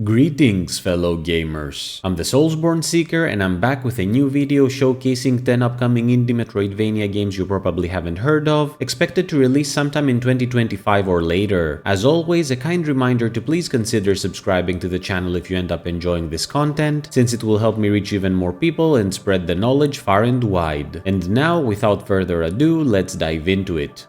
Greetings fellow gamers, I'm the Soulsborne Seeker and I'm back with a new video showcasing 10 upcoming indie Metroidvania games you probably haven't heard of, expected to release sometime in 2025 or later. As always, a kind reminder to please consider subscribing to the channel if you end up enjoying this content, since it will help me reach even more people and spread the knowledge far and wide. And now, without further ado, let's dive into it.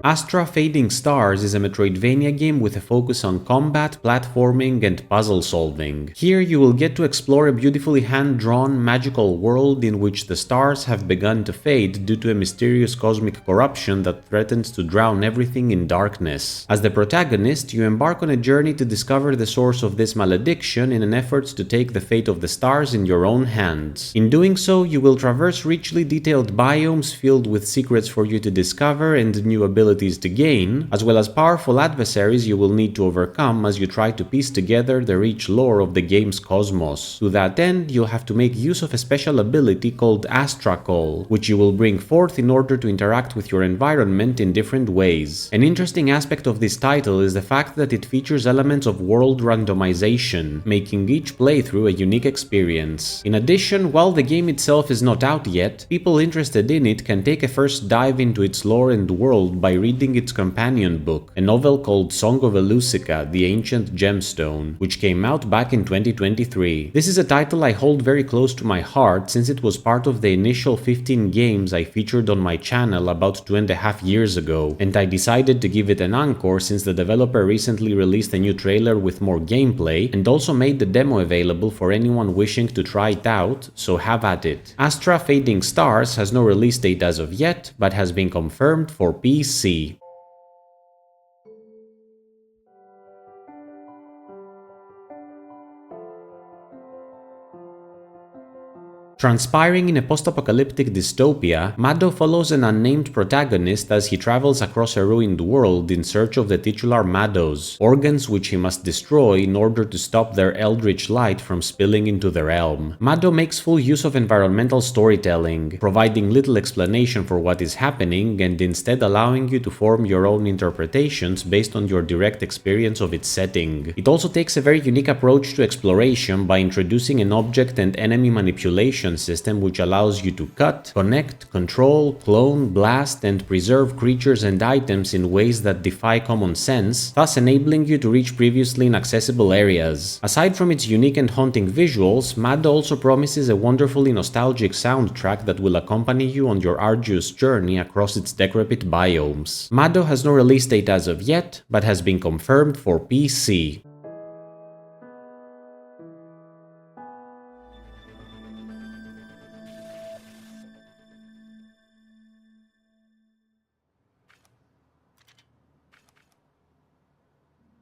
Astra Fading Stars is a Metroidvania game with a focus on combat, platforming, and puzzle solving. Here you will get to explore a beautifully hand-drawn, magical world in which the stars have begun to fade due to a mysterious cosmic corruption that threatens to drown everything in darkness. As the protagonist, you embark on a journey to discover the source of this malediction in an effort to take the fate of the stars in your own hands. In doing so, you will traverse richly detailed biomes filled with secrets for you to discover and new abilities to gain, as well as powerful adversaries you will need to overcome as you try to piece together the rich lore of the game's cosmos. To that end, you'll have to make use of a special ability called Astra Call, which you will bring forth in order to interact with your environment in different ways. An interesting aspect of this title is the fact that it features elements of world randomization, making each playthrough a unique experience. In addition, while the game itself is not out yet, people interested in it can take a first dive into its lore and world by reading its companion book, a novel called Song of Elusica, the Ancient Gemstone, which came out back in 2023. This is a title I hold very close to my heart since it was part of the initial 15 games I featured on my channel about 2.5 years ago, and I decided to give it an encore since the developer recently released a new trailer with more gameplay and also made the demo available for anyone wishing to try it out, so have at it. Astra Fading Stars has no release date as of yet, but has been confirmed for PC. Transpiring in a post-apocalyptic dystopia, MADO follows an unnamed protagonist as he travels across a ruined world in search of the titular MADOs, organs which he must destroy in order to stop their eldritch light from spilling into the realm. MADO makes full use of environmental storytelling, providing little explanation for what is happening and instead allowing you to form your own interpretations based on your direct experience of its setting. It also takes a very unique approach to exploration by introducing an object and enemy manipulation system which allows you to cut, connect, control, clone, blast, and preserve creatures and items in ways that defy common sense, thus enabling you to reach previously inaccessible areas. Aside from its unique and haunting visuals, MADO also promises a wonderfully nostalgic soundtrack that will accompany you on your arduous journey across its decrepit biomes. MADO has no release date as of yet, but has been confirmed for PC.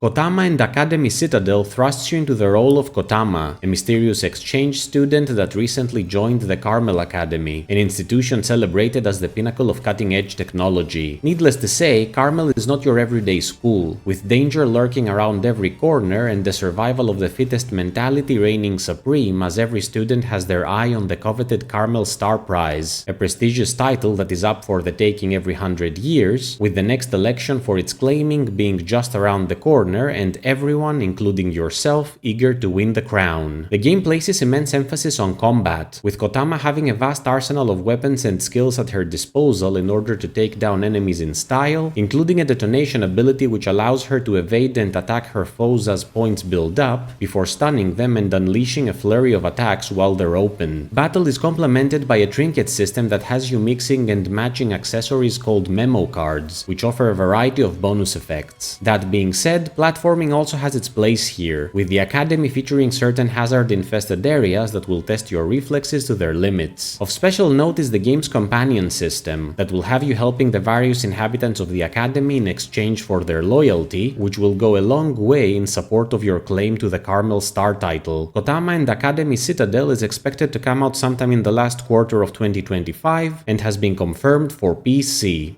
Kotama&Academy Citadel thrusts you into the role of Kotama, a mysterious exchange student that recently joined the Carmel Academy, an institution celebrated as the pinnacle of cutting-edge technology. Needless to say, Carmel is not your everyday school, with danger lurking around every corner and the survival of the fittest mentality reigning supreme as every student has their eye on the coveted Carmel Star Prize, a prestigious title that is up for the taking every 100 years, with the next election for its claiming being just around the corner and everyone, including yourself, eager to win the crown. The game places immense emphasis on combat, with Kotama having a vast arsenal of weapons and skills at her disposal in order to take down enemies in style, including a detonation ability which allows her to evade and attack her foes as points build up, before stunning them and unleashing a flurry of attacks while they're open. Battle is complemented by a trinket system that has you mixing and matching accessories called memo cards, which offer a variety of bonus effects. That being said, platforming also has its place here, with the Academy featuring certain hazard-infested areas that will test your reflexes to their limits. Of special note is the game's companion system, that will have you helping the various inhabitants of the Academy in exchange for their loyalty, which will go a long way in support of your claim to the Carmel Star title. Kotama&Academy Citadel is expected to come out sometime in the last quarter of 2025 and has been confirmed for PC.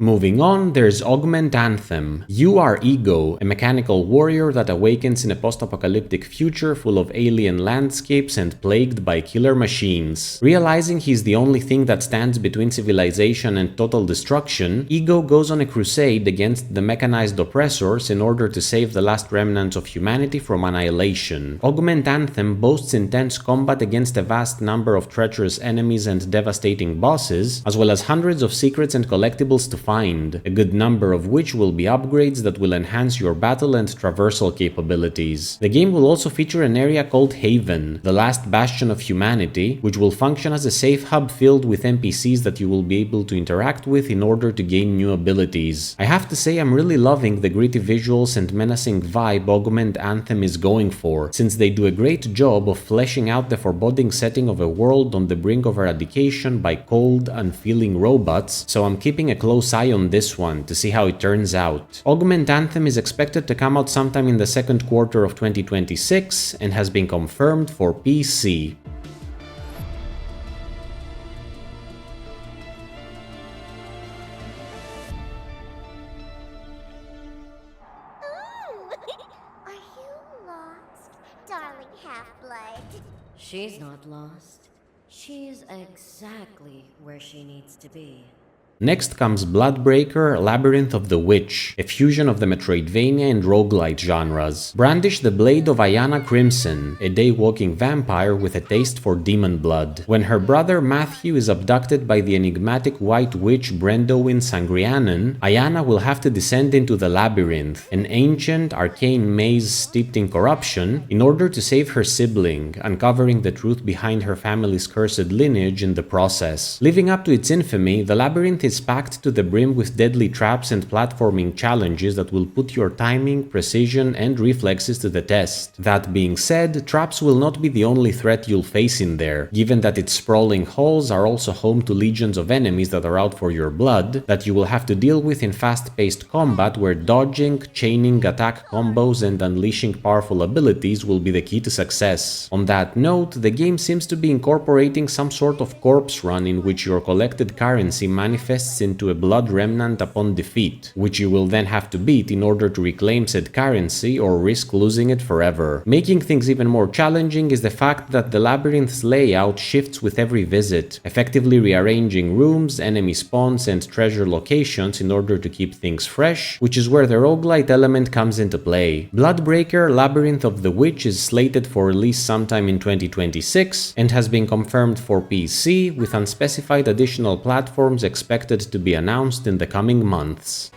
Moving on, there's Augment Anthem. You are Ego, a mechanical warrior that awakens in a post-apocalyptic future full of alien landscapes and plagued by killer machines. Realizing he's the only thing that stands between civilization and total destruction, Ego goes on a crusade against the mechanized oppressors in order to save the last remnants of humanity from annihilation. Augment Anthem boasts intense combat against a vast number of treacherous enemies and devastating bosses, as well as hundreds of secrets and collectibles to find, a good number of which will be upgrades that will enhance your battle and traversal capabilities. The game will also feature an area called Haven, the last bastion of humanity, which will function as a safe hub filled with NPCs that you will be able to interact with in order to gain new abilities. I have to say I'm really loving the gritty visuals and menacing vibe Augment Anthem is going for, since they do a great job of fleshing out the foreboding setting of a world on the brink of eradication by cold, unfeeling robots, so I'm keeping a close eye on this one to see how it turns out. Augment Anthem is expected to come out sometime in the second quarter of 2026 and has been confirmed for PC. Are you lost, darling half-blood? She's not lost. She's exactly where she needs to be. Next comes Bloodbreaker, Labyrinth of the Witch, a fusion of the Metroidvania and roguelite genres. Brandish the blade of Ayana Crimson, a day-walking vampire with a taste for demon blood. When her brother Matthew is abducted by the enigmatic white witch Brendowin Sangrianen, Ayana will have to descend into the Labyrinth, an ancient, arcane maze steeped in corruption, in order to save her sibling, uncovering the truth behind her family's cursed lineage in the process. Living up to its infamy, the Labyrinth is packed to the brim with deadly traps and platforming challenges that will put your timing, precision, and reflexes to the test. That being said, traps will not be the only threat you'll face in there, given that its sprawling halls are also home to legions of enemies that are out for your blood, that you will have to deal with in fast-paced combat where dodging, chaining attack combos, and unleashing powerful abilities will be the key to success. On that note, the game seems to be incorporating some sort of corpse run in which your collected currency manifests into a blood remnant upon defeat, which you will then have to beat in order to reclaim said currency or risk losing it forever. Making things even more challenging is the fact that the labyrinth's layout shifts with every visit, effectively rearranging rooms, enemy spawns, and treasure locations in order to keep things fresh, which is where the roguelite element comes into play. Bloodbreaker, Labyrinth of the Witch is slated for release sometime in 2026 and has been confirmed for PC, with unspecified additional platforms expected to be announced in the coming months.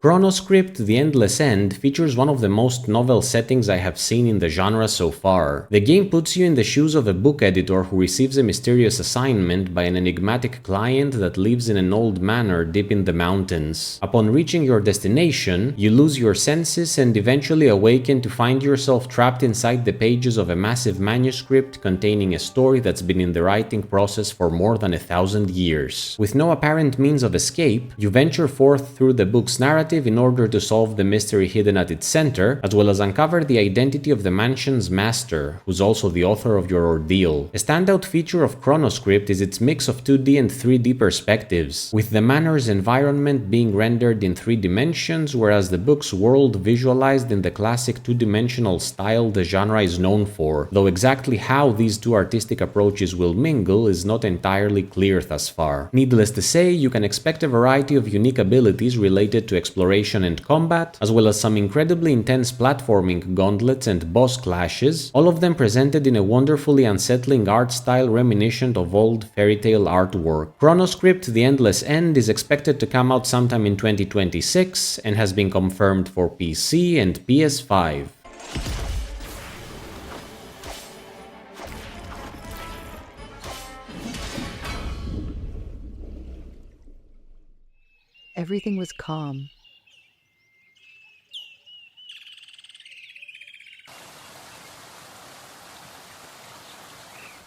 Chronoscript, The Endless End features one of the most novel settings I have seen in the genre so far. The game puts you in the shoes of a book editor who receives a mysterious assignment by an enigmatic client that lives in an old manor deep in the mountains. Upon reaching your destination, you lose your senses and eventually awaken to find yourself trapped inside the pages of a massive manuscript containing a story that's been in the writing process for more than 1,000 years. With no apparent means of escape, you venture forth through the book's narrative in order to solve the mystery hidden at its center, as well as uncover the identity of the mansion's master, who's also the author of your ordeal. A standout feature of Chronoscript is its mix of 2D and 3D perspectives, with the manor's environment being rendered in 3 dimensions, whereas the book's world visualized in the classic 2-dimensional style the genre is known for, though exactly how these two artistic approaches will mingle is not entirely clear thus far. Needless to say, you can expect a variety of unique abilities related to exploration and combat, as well as some incredibly intense platforming gauntlets and boss clashes, all of them presented in a wonderfully unsettling art style reminiscent of old fairy tale artwork. Chronoscript, The Endless End is expected to come out sometime in 2026 and has been confirmed for PC and PS5. Everything was calm.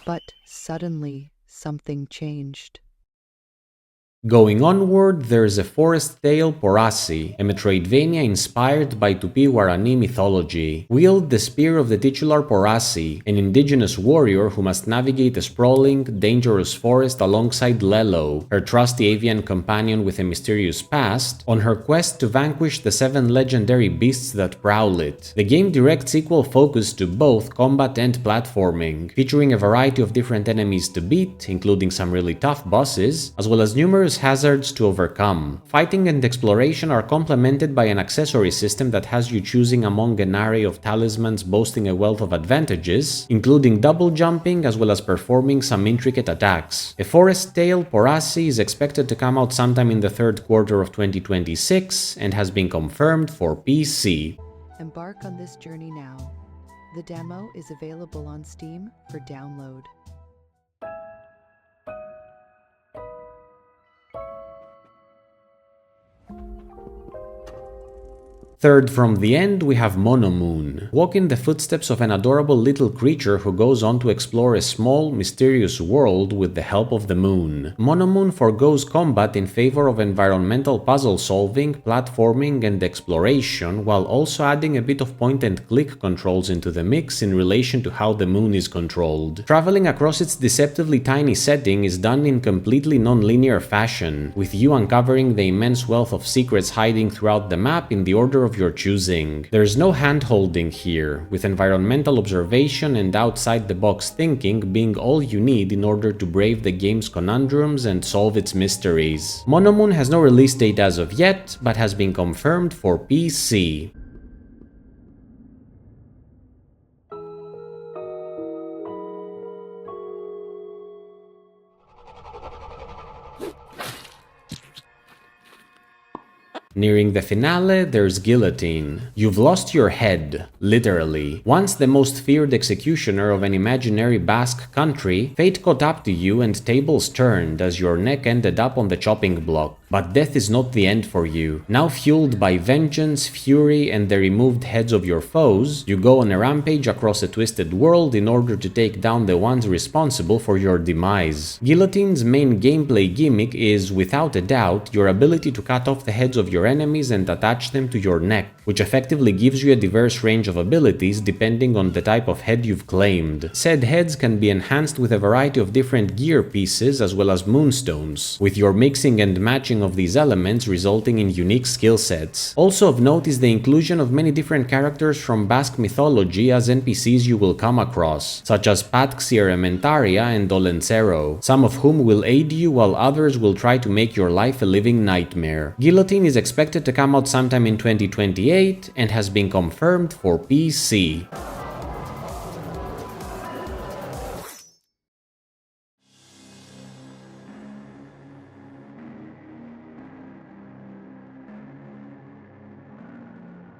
But suddenly, something changed. Going onward, there's a forest tale Porasy, a Metroidvania inspired by Tupi-Guarani mythology. Wield the spear of the titular Porasy, an indigenous warrior who must navigate a sprawling, dangerous forest alongside Lelo, her trusty avian companion with a mysterious past, on her quest to vanquish the 7 legendary beasts that prowl it. The game directs equal focus to both combat and platforming, featuring a variety of different enemies to beat, including some really tough bosses, as well as numerous hazards to overcome. Fighting and exploration are complemented by an accessory system that has you choosing among an array of talismans boasting a wealth of advantages, including double jumping as well as performing some intricate attacks. A forest tale, Porasy, is expected to come out sometime in the third quarter of 2026 and has been confirmed for PC. Embark on this journey now. The demo is available on Steam for download. Third from the end, we have Monomoon. Walk in the footsteps of an adorable little creature who goes on to explore a small, mysterious world with the help of the moon. Monomoon forgoes combat in favor of environmental puzzle solving, platforming, and exploration, while also adding a bit of point-and-click controls into the mix in relation to how the moon is controlled. Traveling across its deceptively tiny setting is done in completely non-linear fashion, with you uncovering the immense wealth of secrets hiding throughout the map in the order of your choosing. There's no hand-holding here, with environmental observation and outside-the-box thinking being all you need in order to brave the game's conundrums and solve its mysteries. Monomoon has no release date as of yet, but has been confirmed for PC. Nearing the finale, there's Guillotine. You've lost your head, literally. Once the most feared executioner of an imaginary Basque country, fate caught up to you and tables turned as your neck ended up on the chopping block. But death is not the end for you. Now fueled by vengeance, fury, and the removed heads of your foes, you go on a rampage across a twisted world in order to take down the ones responsible for your demise. Guillotine's main gameplay gimmick is, without a doubt, your ability to cut off the heads of your enemies and attach them to your neck, which effectively gives you a diverse range of abilities depending on the type of head you've claimed. Said heads can be enhanced with a variety of different gear pieces as well as moonstones, with your mixing and matching of these elements resulting in unique skill sets. Also of note is the inclusion of many different characters from Basque mythology as NPCs you will come across, such as Patxi Elementaria and Olencero, some of whom will aid you while others will try to make your life a living nightmare. Guillotine is expected to come out sometime in 2028 and has been confirmed for PC.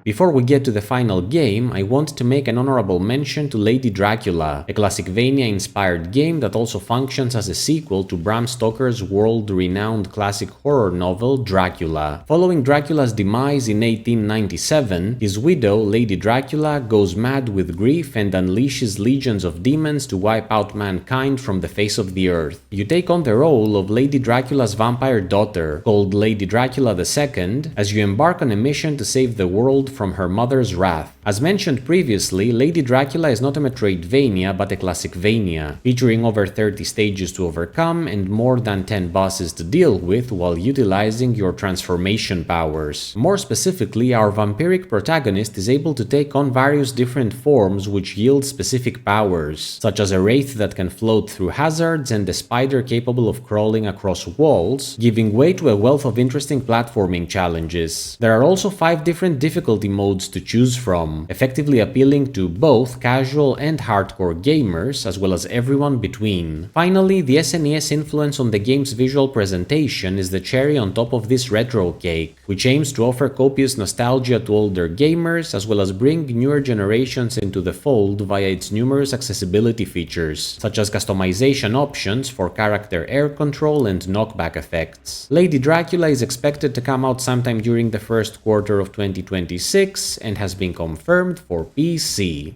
Before we get to the final game, I want to make an honorable mention to Lady Dracula, a Classicvania-inspired game that also functions as a sequel to Bram Stoker's world-renowned classic horror novel Dracula. Following Dracula's demise in 1897, his widow, Lady Dracula, goes mad with grief and unleashes legions of demons to wipe out mankind from the face of the earth. You take on the role of Lady Dracula's vampire daughter, called Lady Dracula II, as you embark on a mission to save the world from her mother's wrath. As mentioned previously, Lady Dracula is not a Metroidvania but a Classicvania, featuring over 30 stages to overcome and more than 10 bosses to deal with while utilizing your transformation powers. More specifically, our vampiric protagonist is able to take on various different forms which yield specific powers, such as a wraith that can float through hazards and a spider capable of crawling across walls, giving way to a wealth of interesting platforming challenges. There are also 5 different difficulty modes to choose from, effectively appealing to both casual and hardcore gamers, as well as everyone between. Finally, the SNES influence on the game's visual presentation is the cherry on top of this retro cake, which aims to offer copious nostalgia to older gamers, as well as bring newer generations into the fold via its numerous accessibility features, such as customization options for character air control and knockback effects. Lady Dracula is expected to come out sometime during the first quarter of 2026, and has been confirmed for PC.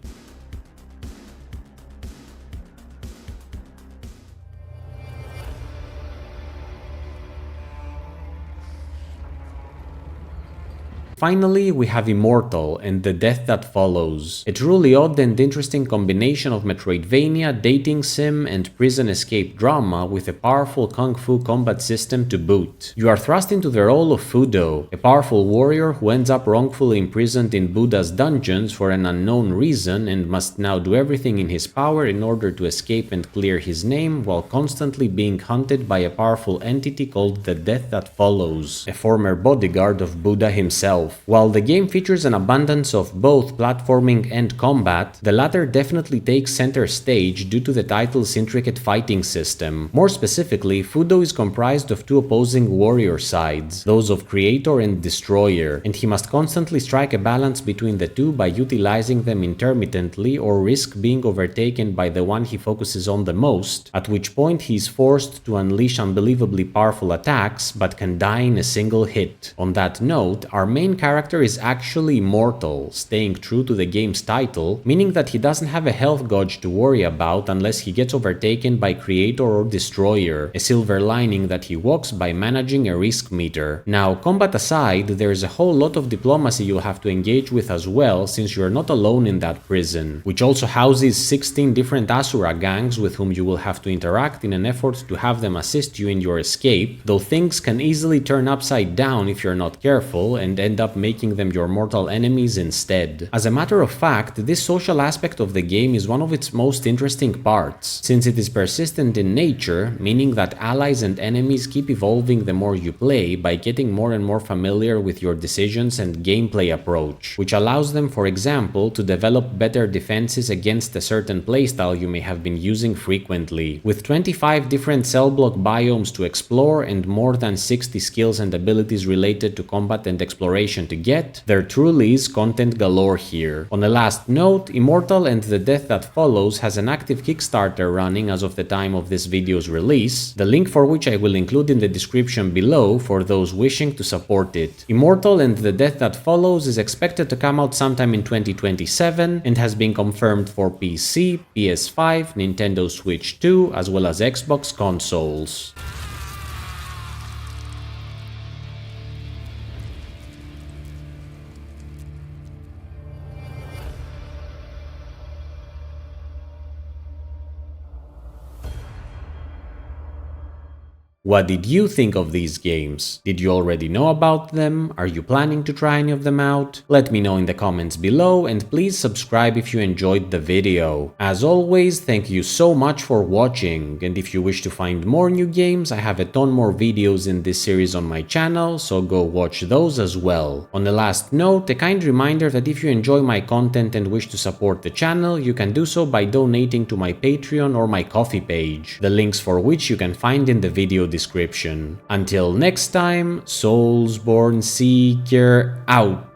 Finally, we have Immortal and the death that follows. A truly odd and interesting combination of Metroidvania, dating sim, and prison escape drama with a powerful kung fu combat system to boot. You are thrust into the role of Fudo, a powerful warrior who ends up wrongfully imprisoned in Buddha's dungeons for an unknown reason and must now do everything in his power in order to escape and clear his name while constantly being hunted by a powerful entity called the Death That Follows, a former bodyguard of Buddha himself. While the game features an abundance of both platforming and combat, the latter definitely takes center stage due to the title's intricate fighting system. More specifically, Fudo is comprised of two opposing warrior sides, those of Creator and Destroyer, and he must constantly strike a balance between the two by utilizing them intermittently or risk being overtaken by the one he focuses on the most, at which point he is forced to unleash unbelievably powerful attacks but can die in a single hit. On that note, our main character is actually immortal, staying true to the game's title, meaning that he doesn't have a health gauge to worry about unless he gets overtaken by Creator or Destroyer, a silver lining that he walks by managing a risk meter. Now, combat aside, there is a whole lot of diplomacy you'll have to engage with as well, since you're not alone in that prison, which also houses 16 different Asura gangs with whom you will have to interact in an effort to have them assist you in your escape, though things can easily turn upside down if you're not careful and end up making them your mortal enemies instead. As a matter of fact, this social aspect of the game is one of its most interesting parts, since it is persistent in nature, meaning that allies and enemies keep evolving the more you play by getting more and more familiar with your decisions and gameplay approach, which allows them, for example, to develop better defenses against a certain playstyle you may have been using frequently. With 25 different cell block biomes to explore and more than 60 skills and abilities related to combat and exploration to get, there truly is content galore here. On a last note, Immortal and the Death That Follows has an active Kickstarter running as of the time of this video's release, the link for which I will include in the description below for those wishing to support it. Immortal and the Death That Follows is expected to come out sometime in 2027 and has been confirmed for PC, PS5, Nintendo Switch 2, as well as Xbox consoles. What did you think of these games? Did you already know about them? Are you planning to try any of them out? Let me know in the comments below, and please subscribe if you enjoyed the video. As always, thank you so much for watching, and if you wish to find more new games, I have a ton more videos in this series on my channel, so go watch those as well. On the last note, a kind reminder that if you enjoy my content and wish to support the channel, you can do so by donating to my Patreon or my Ko-fi page, the links for which you can find in the video description. Until next time, Soulsborne Seeker out.